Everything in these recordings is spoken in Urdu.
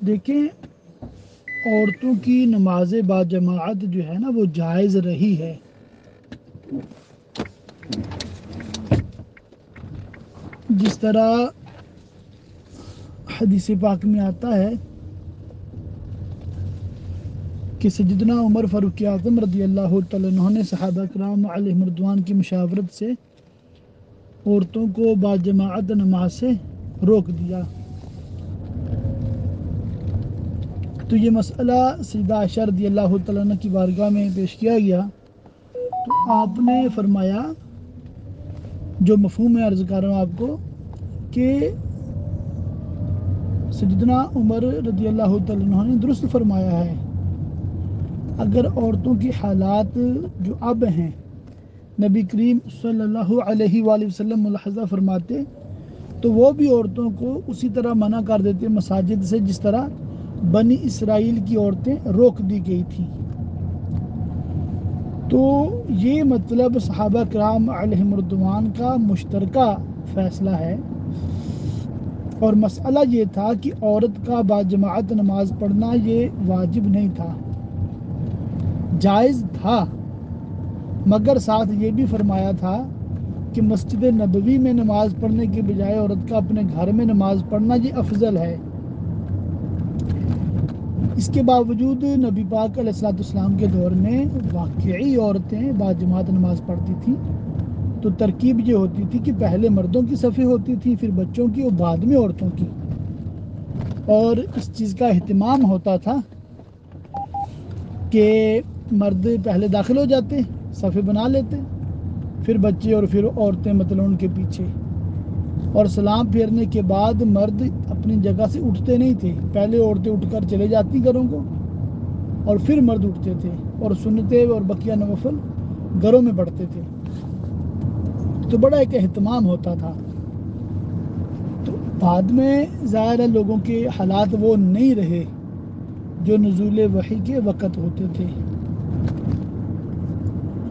دیکھیں، عورتوں کی نماز با جماعت جو ہے نا وہ جائز رہی ہے. جس طرح حدیث پاک میں آتا ہے کہ سیدنا عمر فاروق اعظم رضی اللہ تعالیٰ عنہ نے صحابہ کرام علیہم رضوان کی مشاورت سے عورتوں کو با جماعت نماز سے روک دیا. تو یہ مسئلہ سیدہ عائشہ رضی اللہ تعالیٰ عنہ کی بارگاہ میں پیش کیا گیا تو آپ نے فرمایا، جو مفہوم میں عرض کر رہا ہوں آپ کو، کہ سیدنا عمر رضی اللہ تعالیٰ عنہ نے درست فرمایا ہے. اگر عورتوں کی حالات جو اب ہیں، نبی کریم صلی اللہ علیہ وآلہ وسلم ملاحظہ فرماتے تو وہ بھی عورتوں کو اسی طرح منع کر دیتے مساجد سے جس طرح بنی اسرائیل کی عورتیں روک دی گئی تھیں. تو یہ مطلب صحابہ کرام علیہم رضوان کا مشترکہ فیصلہ ہے، اور مسئلہ یہ تھا کہ عورت کا با جماعت نماز پڑھنا یہ واجب نہیں تھا، جائز تھا، مگر ساتھ یہ بھی فرمایا تھا کہ مسجد نبوی میں نماز پڑھنے کے بجائے عورت کا اپنے گھر میں نماز پڑھنا یہ افضل ہے. اس کے باوجود نبی پاک علیہ الصلوۃ والسلام کے دور میں واقعی عورتیں با جماعت نماز پڑھتی تھیں. تو ترکیب یہ ہوتی تھی کہ پہلے مردوں کی صفیں ہوتی تھیں، پھر بچوں کی اور بعد میں عورتوں کی، اور اس چیز کا اہتمام ہوتا تھا کہ مرد پہلے داخل ہو جاتے، صفیں بنا لیتے، پھر بچے اور پھر عورتیں مطلب ان کے پیچھے، اور سلام پھیرنے کے بعد مرد اپنی جگہ سے اٹھتے نہیں تھے، پہلے عورتیں اٹھ کر چلے جاتی گھروں کو اور پھر مرد اٹھتے تھے اور سنتیں اور بقیہ نوافل گھروں میں پڑھتے تھے. تو بڑا ایک اہتمام ہوتا تھا. تو بعد میں ظاہر ہے لوگوں کے حالات وہ نہیں رہے جو نزول وحی کے وقت ہوتے تھے.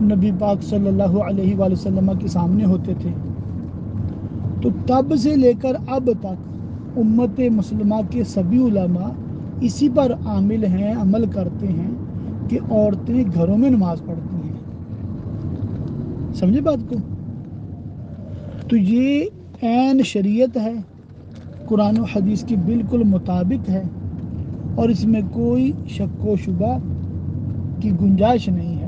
نبی پاک صلی اللہ علیہ وآلہ وسلم کے سامنے ہوتے تھے. تو تب سے لے کر اب تک امت مسلمہ کے سبھی علماء اسی پر عامل ہیں، عمل کرتے ہیں کہ عورتیں گھروں میں نماز پڑھتی ہیں. سمجھے بات کو؟ تو یہ عین شریعت ہے، قرآن و حدیث کے بالکل مطابق ہے، اور اس میں کوئی شک و شبہ کی گنجائش نہیں ہے.